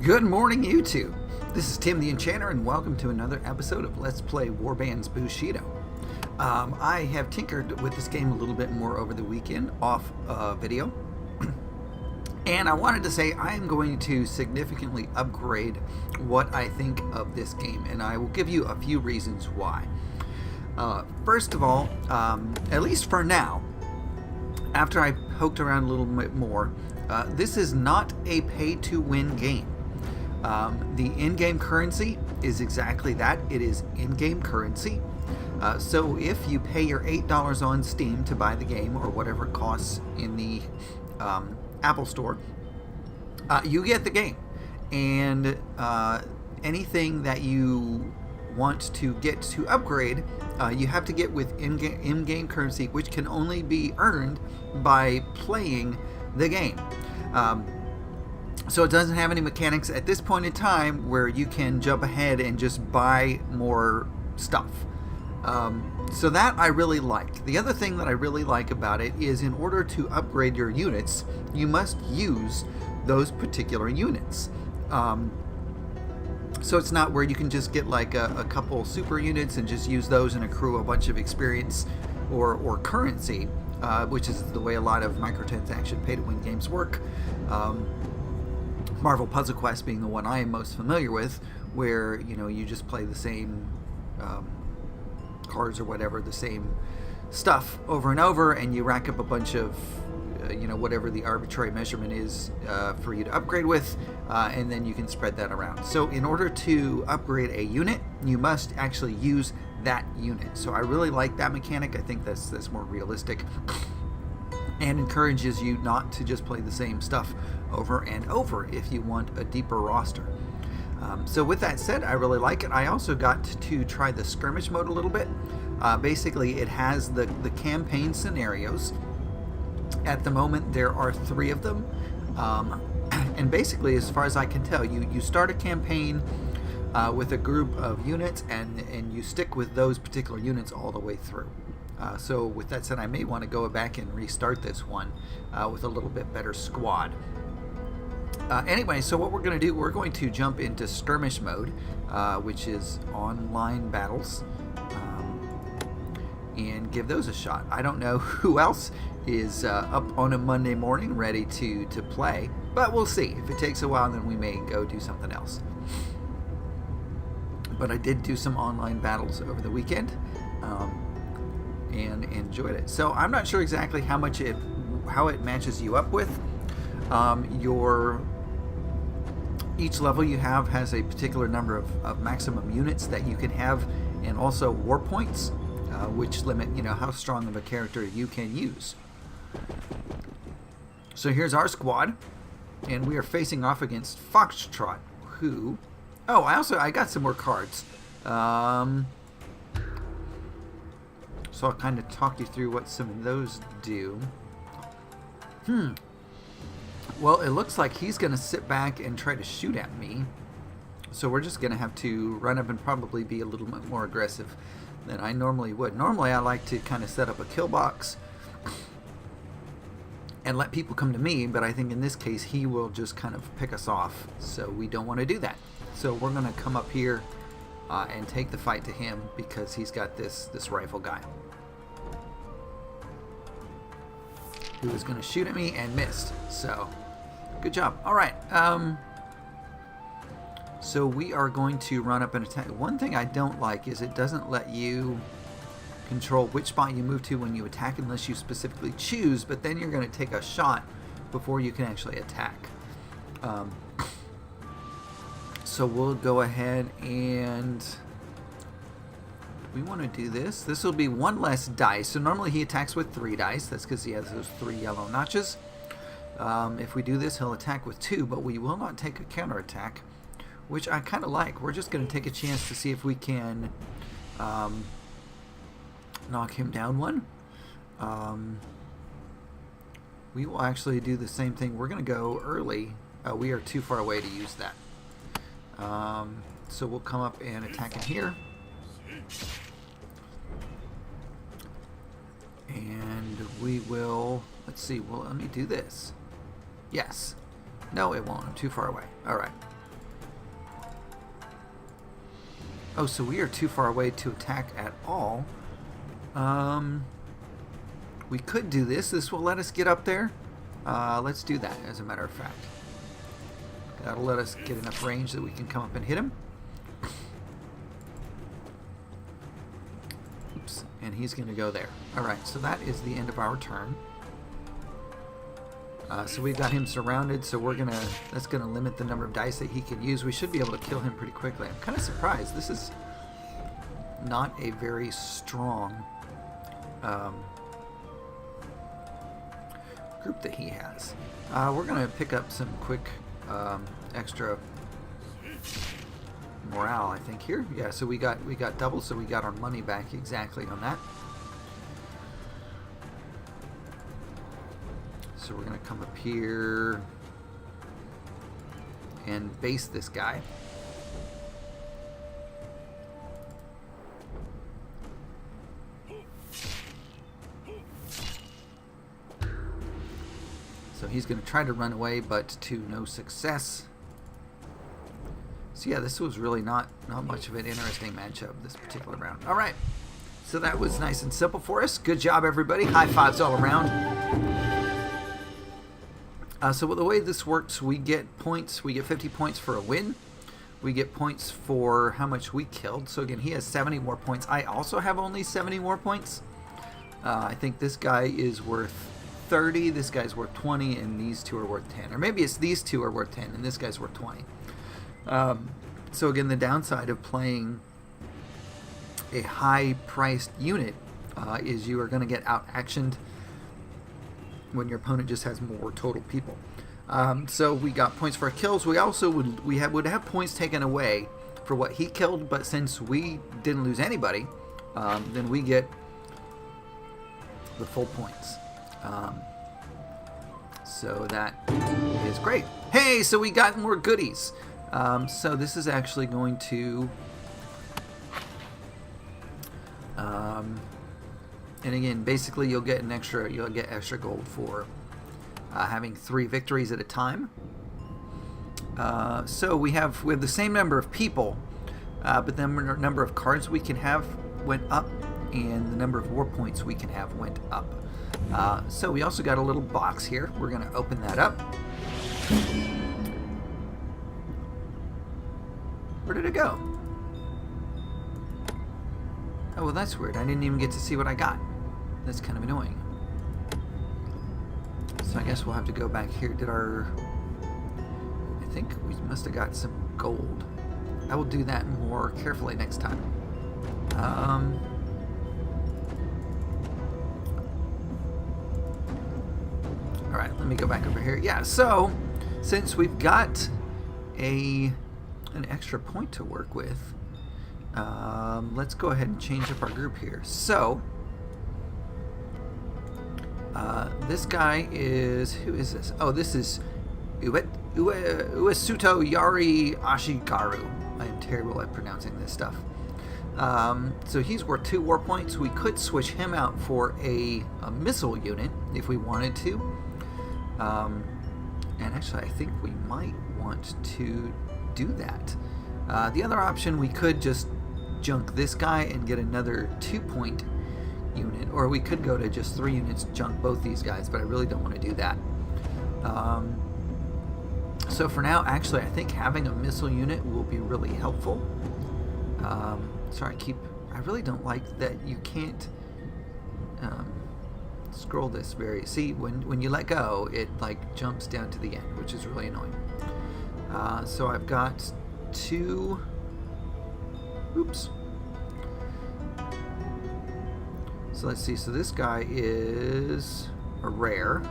Good morning, YouTube. This is Tim the Enchanter, and welcome to another episode of Let's Play Warbands Bushido. I have tinkered with this game a little bit more over the weekend off video, and I wanted to say I am going to significantly upgrade what I think of this game, and I will give you a few reasons why. First of all, at least for now, after I poked around a little bit more, this is not a pay-to-win game. The in-game currency is exactly that. It is in-game currency. So if you pay your $8 on Steam to buy the game, or whatever it costs in the Apple Store, you get the game. And anything that you want to get to upgrade, you have to get with in-game currency, which can only be earned by playing the game. So it doesn't have any mechanics at this point in time where you can jump ahead and just buy more stuff. So that I really like. The other thing that I really like about it is, in order to upgrade your units, you must use those particular units. So it's not where you can just get like a couple super units and just use those and accrue a bunch of experience or currency, which is the way a lot of microtransaction pay-to-win games work. Marvel Puzzle Quest being the one I am most familiar with, where you just play the same cards or whatever, the same stuff over and over, and you rack up a bunch of whatever the arbitrary measurement is for you to upgrade with, and then you can spread that around. So in order to upgrade a unit, you must actually use that unit. So I really like that mechanic. I think that's more realistic and encourages you not to just play the same stuff over and over if you want a deeper roster. So with that said, I really like it. I also got to try the skirmish mode a little bit. Basically, it has the campaign scenarios. At the moment, there are 3 of them. And basically, as far as I can tell, you start a campaign with a group of units, and you stick with those particular units all the way through. So with that said, I may want to go back and restart this one with a little bit better squad. Anyway, so what we're going to do, we're going to jump into skirmish mode, which is online battles, and give those a shot. I don't know who else is up on a Monday morning ready to play, but we'll see. If it takes a while, then we may go do something else. But I did do some online battles over the weekend, and enjoyed it. So I'm not sure exactly how it matches you up with. Each level you have has a particular number of maximum units that you can have, and also war points, which limit how strong of a character you can use. So here's our squad, and we are facing off against Foxtrot, who... Oh, I got some more cards. So I'll kind of talk you through what some of those do. Well, it looks like he's going to sit back and try to shoot at me. So we're just going to have to run up and probably be a little bit more aggressive than I normally would. Normally I like to kind of set up a kill box and let people come to me, but I think in this case he will just kind of pick us off. So we don't want to do that. So we're going to come up here and take the fight to him, because he's got this rifle guy who was going to shoot at me and missed. So good job. All right. So we are going to run up and attack. One thing I don't like is it doesn't let you control which spot you move to when you attack unless you specifically choose, but then you're going to take a shot before you can actually attack. So we'll go ahead and... we want to do this. This will be 1 less dice. So normally he attacks with 3 dice. That's because he has those 3 yellow notches. If we do this, he'll attack with 2, but we will not take a counterattack, which I kind of like. We're just going to take a chance to see if we can knock him down 1. We will actually do the same thing. We're going to go early. We are too far away to use that. So we'll come up and attack him here. And we will, let's see, well, let me do this. Yes. No, it won't. I'm too far away. All right. Oh, so we are too far away to attack at all. We could do this. This will let us get up there. Let's do that, as a matter of fact. That'll let us get enough range that we can come up and hit him. Oops, and he's going to go there. Alright, so that is the end of our turn. So we've got him surrounded, so that's gonna limit the number of dice that he can use. We should be able to kill him pretty quickly. I'm kind of surprised. This is not a very strong group that he has. We're gonna pick up some quick extra morale, I think, here. Yeah, so we got double, so we got our money back exactly on that. So we're going to come up here and base this guy. So he's going to try to run away, but to no success. So yeah, this was really not much of an interesting matchup this particular round. All right, so that was nice and simple for us. Good job, everybody. High fives all around. So the way this works, we get points. We get 50 points for a win. We get points for how much we killed. So again, he has 70 war points. I also have only 70 war points. I think this guy is worth 30, this guy's worth 20, and these two are worth 10. Or maybe it's these two are worth 10, and this guy's worth 20. So again, the downside of playing a high-priced unit is you are going to get out-actioned when your opponent just has more total people. So we got points for our kills. We also would have points taken away for what he killed, but since we didn't lose anybody, then we get the full points. So that is great. Hey, so we got more goodies. So this is actually going to and again, basically you'll get extra gold for having 3 victories at a time. So we have the same number of people, but then the number of cards we can have went up, and the number of war points we can have went up. So we also got a little box here. We're going to open that up. Where did it go? Oh, well, that's weird. I didn't even get to see what I got. That's kind of annoying. So I guess we'll have to go back here. I think we must have got some gold. I will do that more carefully next time. Alright, let me go back over here. Yeah, so since we've got an extra point to work with, let's go ahead and change up our group here. So this guy is, who is this? Oh, this is Uesuto Yari Ashigaru. I am terrible at pronouncing this stuff. So he's worth 2 war points. We could switch him out for a missile unit if we wanted to. And actually, I think we might want to do that. The other option, we could just junk this guy and get another 2-point unit, or we could go to just 3 units, junk both these guys, but I really don't want to do that. So for now, actually, I think having a missile unit will be really helpful. Sorry, I really don't like that you can't scroll this see, when you let go, it like jumps down to the end, which is really annoying. So I've got 2, oops. So let's see, so this guy is a rare.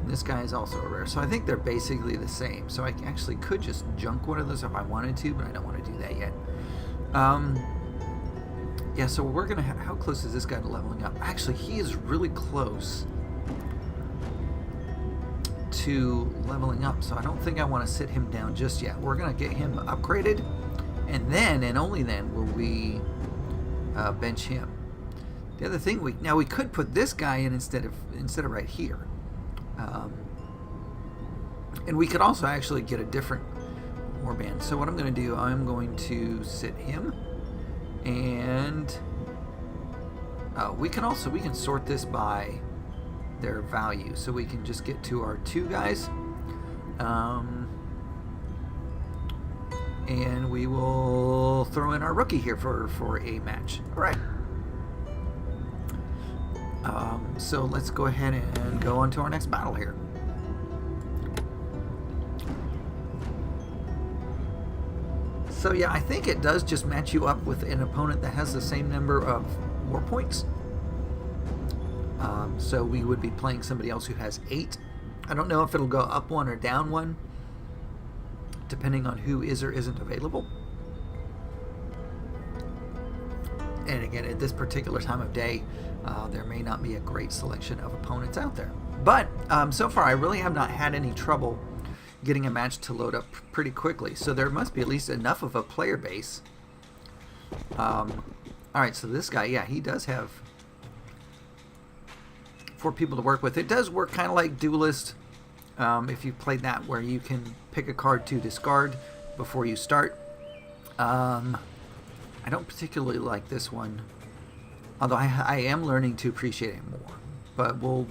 And this guy is also a rare. So I think they're basically the same. So I actually could just junk one of those if I wanted to, but I don't want to do that yet. Yeah, so we're going to how close is this guy to leveling up? Actually, he is really close to leveling up, so I don't think I want to sit him down just yet. We're going to get him upgraded, and then, and only then, will we bench him. The other thing, we could put this guy in instead of right here. And we could also actually get a different Warband. So what I'm going to do, I'm going to sit him, and we can sort this by their value, so we can just get to our 2 guys, and we will throw in our rookie here for a match. All right. So let's go ahead and go on to our next battle here. So yeah, I think it does just match you up with an opponent that has the same number of war points. So we would be playing somebody else who has 8. I don't know if it'll go up 1 or down 1, depending on who is or isn't available. And again, at this particular time of day, there may not be a great selection of opponents out there. But so far, I really have not had any trouble getting a match to load up pretty quickly. So there must be at least enough of a player base. Alright, so this guy, yeah, he does have 4 people to work with. It does work kind of like Duelist, if you played that, where you can pick a card to discard before you start. I don't particularly like this one, although I am learning to appreciate it more. But we'll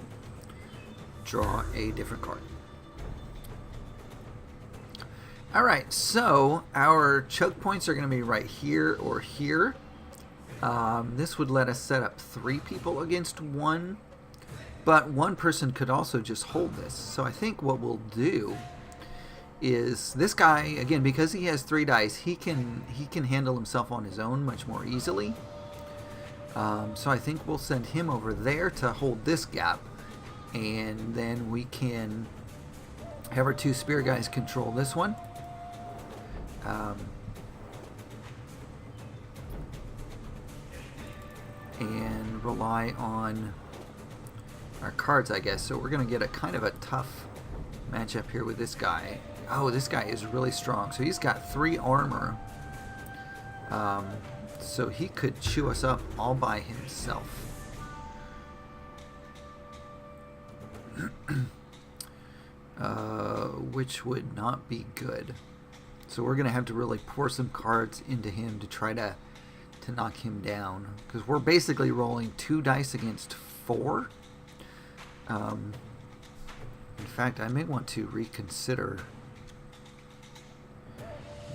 draw a different card. Alright, so our choke points are going to be right here or here. This would let us set up 3 people against 1, but 1 person could also just hold this. So I think what we'll do is, this guy, again, because he has 3 dice, he can handle himself on his own much more easily. So I think we'll send him over there to hold this gap, and then we can have our 2 spear guys control this one. And rely on our cards, I guess. So we're going to get a kind of a tough matchup here with this guy. Oh, this guy is really strong. So he's got 3 armor. So he could chew us up all by himself. Which would not be good. So we're going to have to really pour some cards into him to try to knock him down. Because we're basically rolling 2 dice against 4. In fact, I may want to reconsider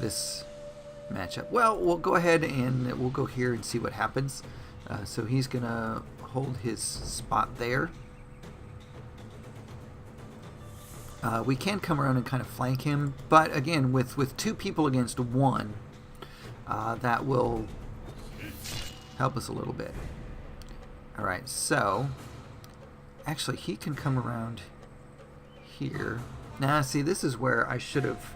this matchup. Well, we'll go ahead and we'll go here and see what happens. So he's going to hold his spot there. We can come around and kind of flank him, but again, with 2 people against 1, that will help us a little bit. Alright, so actually he can come around here. Now, see, this is where I should have...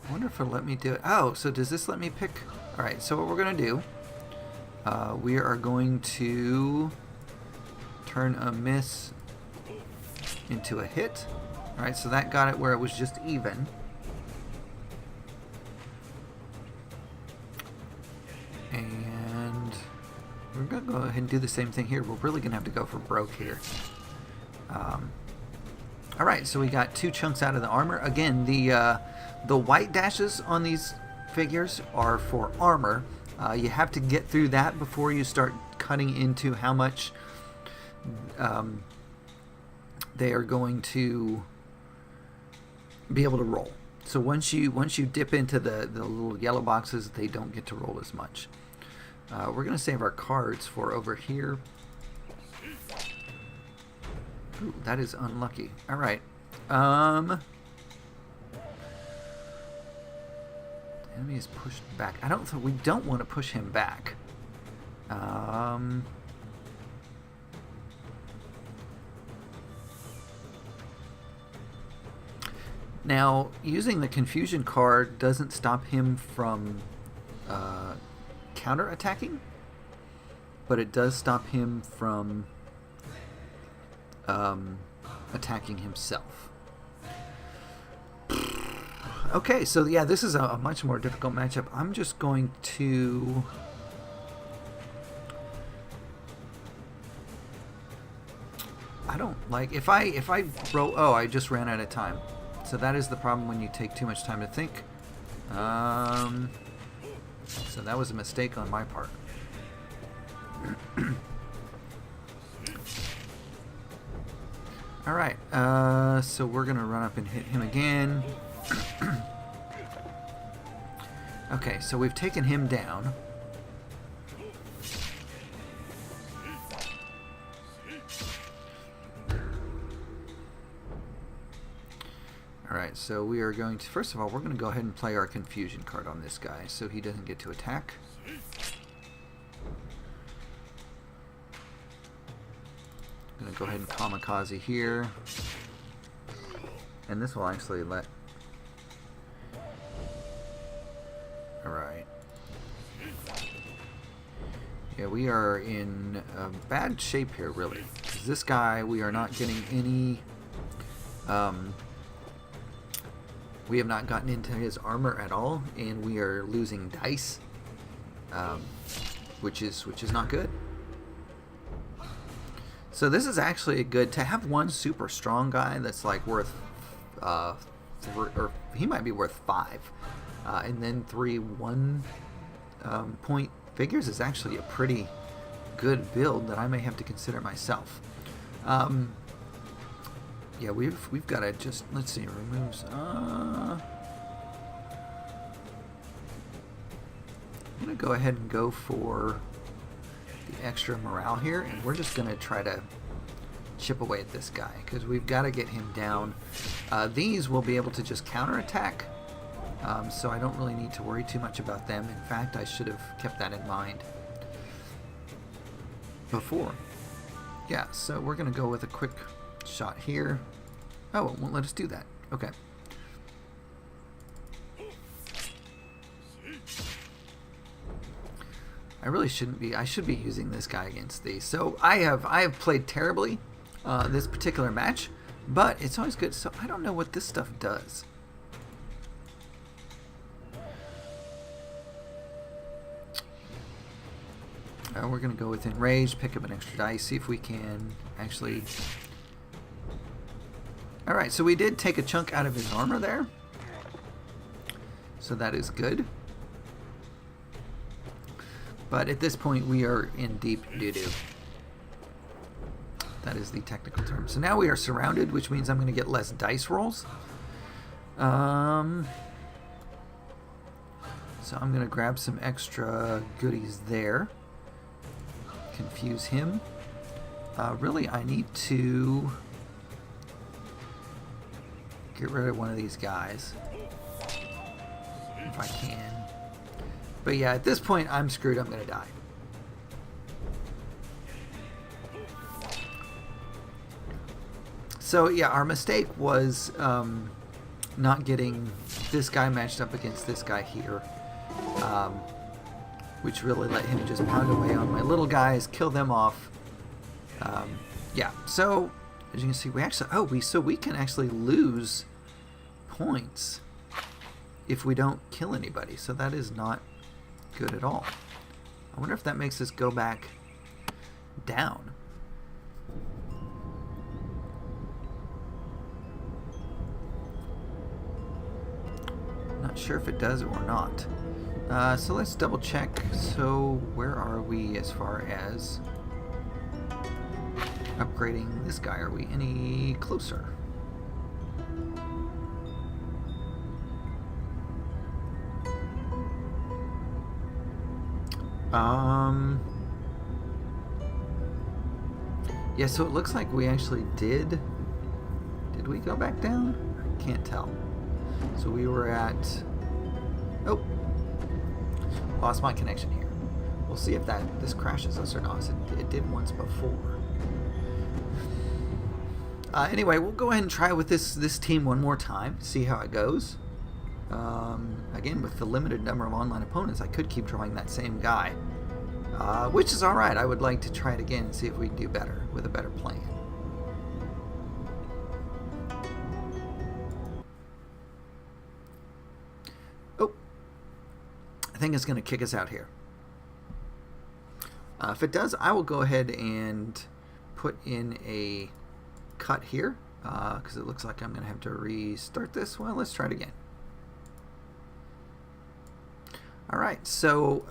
I wonder if it'll let me do it. Oh, so does this let me pick? Alright, so what we're going to do, we are going to turn a miss into a hit. Alright, so that got it where it was just even. And we're going to go ahead and do the same thing here. We're really going to have to go for broke here. Alright, so we got 2 chunks out of the armor. Again, the white dashes on these figures are for armor. You have to get through that before you start cutting into how much they are going to be able to roll. So once you dip into the little yellow boxes, they don't get to roll as much. We're going to save our cards for over here. Ooh, that is unlucky. All right. The enemy is pushed back. We don't want to push him back. Now, using the confusion card doesn't stop him from counter-attacking, but it does stop him from attacking himself. Okay, so yeah, this is a much more difficult matchup. I'm just going to... I don't like... If I roll... Oh, I just ran out of time. So that is the problem when you take too much time to think. So that was a mistake on my part. Alright, so we're going to run up and hit him again. Okay, so we've taken him down. Alright, so we are going to, first of all, we're going to go ahead and play our confusion card on this guy so he doesn't get to attack. I'm going to go ahead and kamikaze here. And this will actually let... Alright. Yeah, we are in bad shape here, really. 'Cause this guy, we are not getting any... we have not gotten into his armor at all, and we are losing dice, which is not good. So this is actually good to have one super strong guy that's like worth, or he might be worth 5, and then 3 1-point figures is actually a pretty good build that I may have to consider myself. Yeah, we've got to just, let's see, removes. I'm gonna go ahead and go for the extra morale here, and we're just gonna try to chip away at this guy because we've got to get him down. These will be able to just counterattack, so I don't really need to worry too much about them. In fact, I should have kept that in mind before. Yeah, so we're gonna go with a quick shot here. Oh, it won't let us do that. Okay. I really shouldn't be. I should be using this guy against these. So I have played terribly this particular match, but it's always good. So I don't know what this stuff does. We're gonna go with Enraged, pick up an extra dice, see if we can actually. Alright, so we did take a chunk out of his armor there. So that is good. But at this point we are in deep doo-doo. That is the technical term. So now we are surrounded, which means I'm going to get less dice rolls. So I'm going to grab some extra goodies there. Confuse him. Really, I need to get rid of one of these guys if I can. But yeah, at this point I'm screwed. I'm gonna die. So yeah, our mistake was not getting this guy matched up against this guy here, which really let him just pound away on my little guys, kill them off. Yeah, so as you can see, we actually so we can actually lose points if we don't kill anybody. So that is not good at all. I wonder if that makes us go back down. Not sure if it does or not. So let's double check. So where are we as far as upgrading this guy? Are we any closer? Yeah, so it looks like we actually did we go back down? I can't tell. So we were at, oh, lost my connection here. We'll see if this crashes us or not. It did once before. Anyway, we'll go ahead and try with this team one more time, see how it goes. Again, with the limited number of online opponents, I could keep drawing that same guy, which is alright. I would like to try it again and see if we can do better with a better plan. Oh, I think it's going to kick us out here. If it does, I will go ahead and put in a cut here because it looks like I'm going to have to restart this. Well, let's try it again. All right, so